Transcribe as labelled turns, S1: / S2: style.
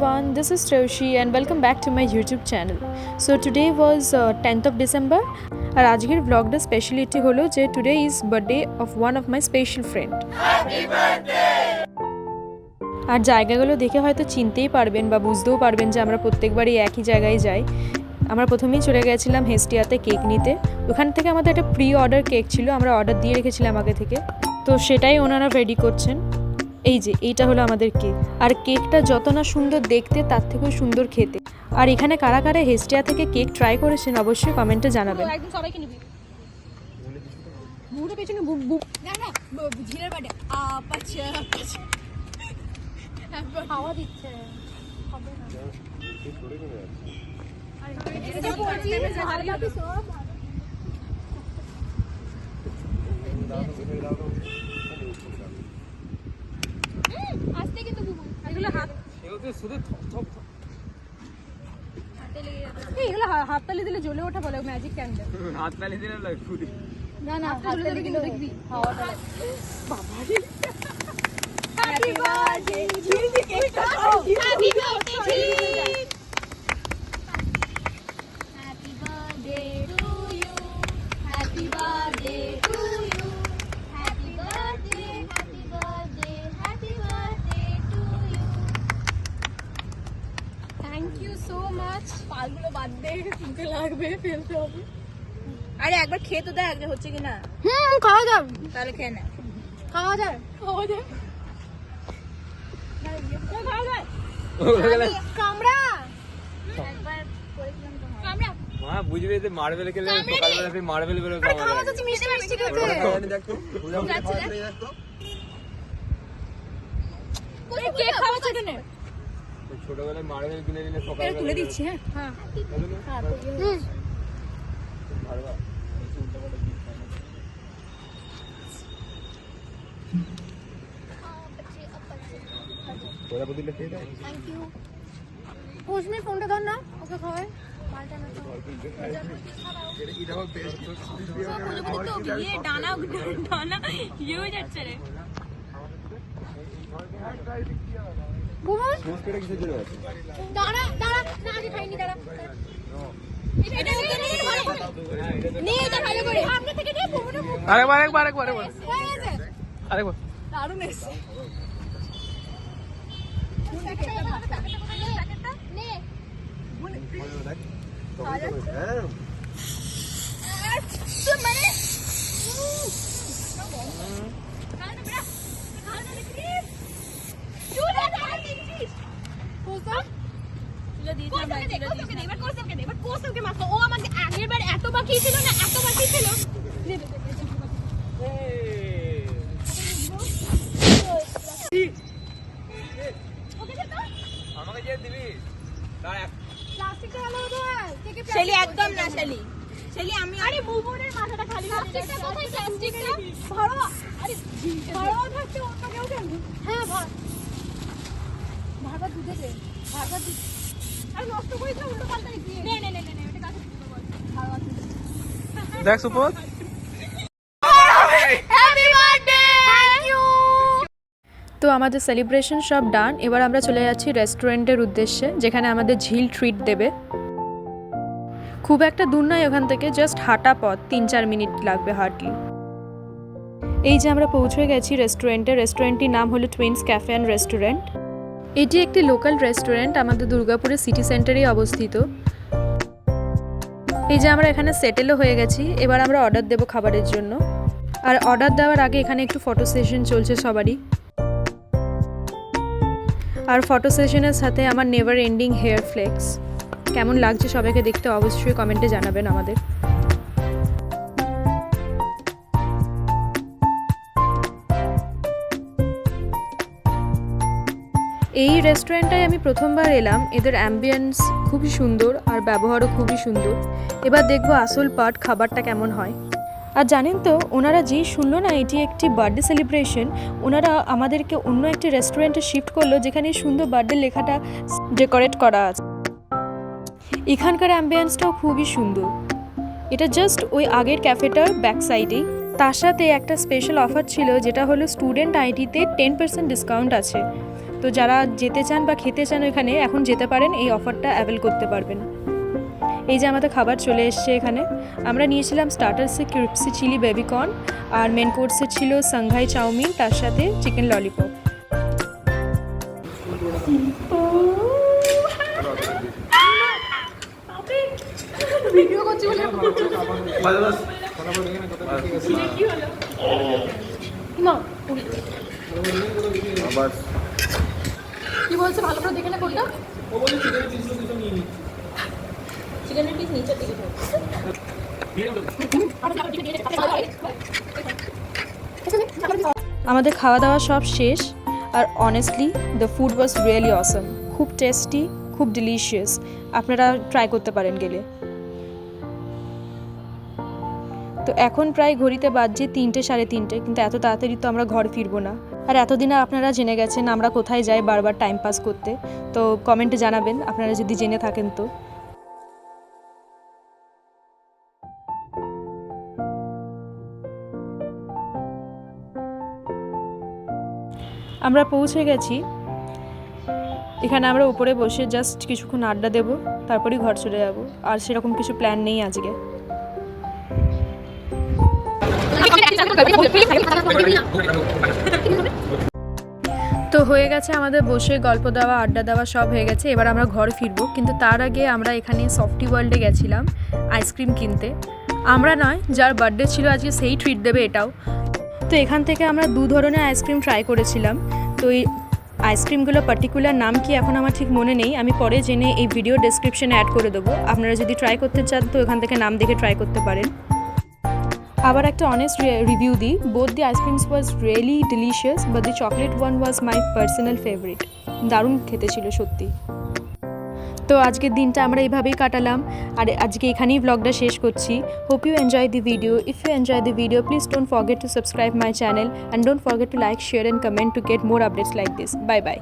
S1: everyone, this is Treushi and welcome back to my YouTube channel. So today was 10th of December আর আজকের ব্লগটা speciality হলো যে today is birthday of one of my special friend. Happy birthday! আর জায়গাগুলো দেখে হয়তো চিনতেই পারবেন বা বুঝতেও পারবেন যে আমরা প্রত্যেকবারই একই জায়গায় যাই। আমরা প্রথমেই চলে গেছিলাম হেস্টিয়াতে কেক নিতে। ওখান থেকে আমাদের একটা প্রি অর্ডার কেক ছিল, আমরা অর্ডার দিয়ে রেখেছিলাম আগে থেকে, তো সেটাই ওনারা রেডি করছেন। এই যে এইটা হলো আমাদের কেক, আর কেকটা যত না সুন্দর দেখতে তার থেকেও সুন্দর খেতে। আর এখানে কারা কারা হেস্টিয়া থেকে কেক ট্রাই করেছেন অবশ্যই কমেন্টে জানাবেন।
S2: একদম সবাইকে নিবি মুড়ে পেছনে না না ঝিলের বাড়ি আপাচ্ছে হাওয়া দিচ্ছে হবে না আরে এটা বলছি হালকা কি সব আস্তে কিন্তু বুবু এগুলো হাত এগুলো শুধু থপ হাতে লেগে যাবে এগুলো হাত তালি দিলে জ্বলে ওঠা বলে ম্যাজিক ক্যান্ডেল হাত তালি দিলে লাগবে না না হাত তালি দিলে দেখবি হাওয়াটা বাবা রে হ্যাপি বার্থডে ঝিল কেকটা happy birthday happy birthday to you happy birthday to you happy birthday happy birthday happy birthday to you thank you so much পালগুলো বাদ দে কিনতে লাগবে ফেলতে হবে আরে একবার খেয়ে তো দেখ যে হচ্ছে কিনা খাওয়া যাবে তাহলে খেয়ে নে খাওয়া যায় কামড়া একবার করেছিলাম তো কামড়া মা বুঝবে যে মার্বেল খেলে সকালবেলা ফির মার্বেল বের হবে খাওয়া যাচ্ছে মিষ্টি মিষ্টি খেতে দেখো দেখো কোন কেক খাওয়া ছোট নে ছোটবেলায় মার্বেল কিনে নিলে সকালবেলা তুলে দিচ্ছি হ্যাঁ তোরা বদিলে খেয়ে দাও থ্যাংক ইউ পুষ্মি ফোনটা ধর না ওকে খাওয়াই মালটা না তো এটা হবে বেস্ট তো ये ডানা ये हो যাচ্ছে রে বুবু সোসটা কিসের জন্য আছে দাঁড়া না আগে খাইনি দাঁড়া এটা নে এটা ভালো করে সামনে থেকে দে বুবু আরেকবার দারুণ এসে এত বাকি ছিল আমাকে যে দিবি প্লাস্টিকটা ভালো হতো শেলি একদম না শেলি আমি আরে বুবুনের মাথাটা খালি প্লাস্টিকটা কোথায় প্লাস্টিকটা ভরো আরে ভরো থাকতে অন্য কেউ কেন হ্যাঁ ভাগা দুধে দে ভাগা দুধ আরে নষ্ট করিস না উল্টো পাল্টা দিয়ে নে এটা কাছে বল ভালো আছে দেখ সুপোজ হ্যাপি বার্থডে থ্যাংক ইউ।
S1: তো আমাদের সেলিব্রেশন সব ডান, এবার আমরা চলে যাচ্ছি রেস্টুরেন্টের উদ্দেশ্যে যেখানে আমাদের ঝিল ট্রিট দেবে। খুব একটা দূর নয় ওখান থেকে, জাস্ট হাঁটা পথ, 3-4 মিনিট লাগবে হার্ডলি। এই যে আমরা পৌঁছে গেছি রেস্টুরেন্টটির নাম হলো টুইন্স ক্যাফে অ্যান্ড রেস্টুরেন্ট। এটি একটি লোকাল রেস্টুরেন্ট, আমাদের দুর্গাপুরের সিটি সেন্টারেই অবস্থিত। এই যে আমরা এখানে সেটেলও হয়ে গেছি, এবার আমরা অর্ডার দেবো খাবারের জন্য। আর অর্ডার দেওয়ার আগে এখানে একটু ফটো সেশন চলছে সবারই। আর ফটো সেশনের সাথে আমার নেভার এন্ডিং হেয়ার ফ্লেক্স কেমন লাগছে সবাইকে দেখতে অবশ্যই কমেন্টে জানাবেন আমাদের। এই রেস্টুরেন্টটায় আমি প্রথমবার এলাম, এদের অ্যাম্বিয়েন্স খুবই সুন্দর আর ব্যবহারও খুবই সুন্দর। এবার দেখবো আসল পার্ট, খাবারটা কেমন হয়। আর জানেন তো ওনারা যেই শুনলো না এটি একটি বার্থডে সেলিব্রেশন, ওনারা আমাদেরকে অন্য একটি রেস্টুরেন্টে শিফট করলো যেখানে সুন্দর বার্থডে লেখাটা ডেকোরেট করা আছে। এখানকার অ্যাম্বিয়েন্সটাও খুবই সুন্দর। এটা জাস্ট ওই আগের ক্যাফেটার ব্যাক সাইডেই। তার সাথে একটা স্পেশাল অফার ছিল যেটা হলো স্টুডেন্ট আইডিতে 10% ডিসকাউন্ট আছে। তো যারা যেতে চান বা খেতে চান ওইখানে এখন যেতে পারেন, এই অফারটা অ্যাভেল করতে পারবেন। এই যে আমাদের খাবার চলে এসছে এখানে। আমরা নিয়েছিলাম স্টার্টার্সে ক্রিপসি চিলি বেবিকর্ন, আর মেন কোর্সে ছিল সাংঘাই চাউমিন, তার সাথে চিকেন ললিপপ।
S2: কি বলছে ভালো করে দেখে না কোনটা? চিকেনের পিস নিচে দিকে
S1: আমাদের খাওয়া দাওয়া সব শেষ, আর honestly the food was really অসম। খুব টেস্টি, খুব ডিলিশিয়াস। আপনারা ট্রাই করতে পারেন গেলে। তো এখন প্রায় ঘড়িতে বাজছে 3টে সাড়ে 3টে, কিন্তু এত তাড়াতাড়ি তো আমরা ঘর ফিরবো না। আর এতদিনে আপনারা জেনে গেছেন আমরা কোথায় যাই বারবার টাইম পাস করতে। তো কমেন্টে জানাবেন আপনারা যদি জেনে থাকেন। তো আমরা পৌঁছে গেছি। এখানে আমরা উপরে বসে জাস্ট কিছুক্ষণ আড্ডা দেব, তারপরেই ঘর চলে যাব। আর সেরকম কিছু প্ল্যান নেই আজকে। তো হয়ে গেছে আমাদের বসে গল্প দেওয়া, আড্ডা দেওয়া সব হয়ে গেছে। এবার আমরা ঘর ফিরবো, কিন্তু তার আগে আমরা এখানে সফটি ওয়ার্ল্ডে গেছিলাম আইসক্রিম কিনতে। আমরা নয়, যার বার্থডে ছিল আজকে সেই ট্রিট দেবে এটাও। তো এখান থেকে আমরা 2 ধরনের আইসক্রিম ট্রাই করেছিলাম। তো এই আইসক্রিমগুলো পার্টিকুলার নাম কি এখন আমার ঠিক মনে নেই, আমি পরে জেনে এই ভিডিও ডেসক্রিপশনে অ্যাড করে দেবো। আপনারা যদি ট্রাই করতে চান তো এখান থেকে নাম দেখে ট্রাই করতে পারেন। আবার একটা অনেস্ট রিভিউ দিই, both the ice creams was really delicious, but the chocolate one was my personal favourite. দারুণ খেতে ছিল সত্যি। তো আজকের দিনটা আমরা এইভাবেই কাটালাম, আর আজকে এখানেই ব্লগটা শেষ করছি। Hope you enjoy the video. If you enjoy the video, please don't forget to subscribe my channel, and don't forget to like, share and comment to get more updates like this. Bye bye.